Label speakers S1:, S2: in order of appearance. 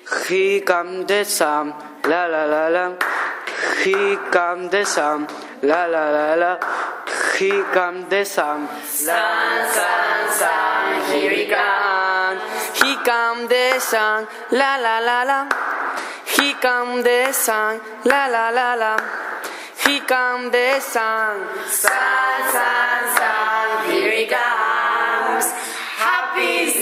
S1: Here come the sun, la la la la. Here come the sun, la la la la. Here come the sun.
S2: Sun, sun, sun, here he comes.
S1: Here come the sun, la la la la. Here come the sun, la la la la. Here come the sun.
S2: Sun, sun, sun, here he comes. Happy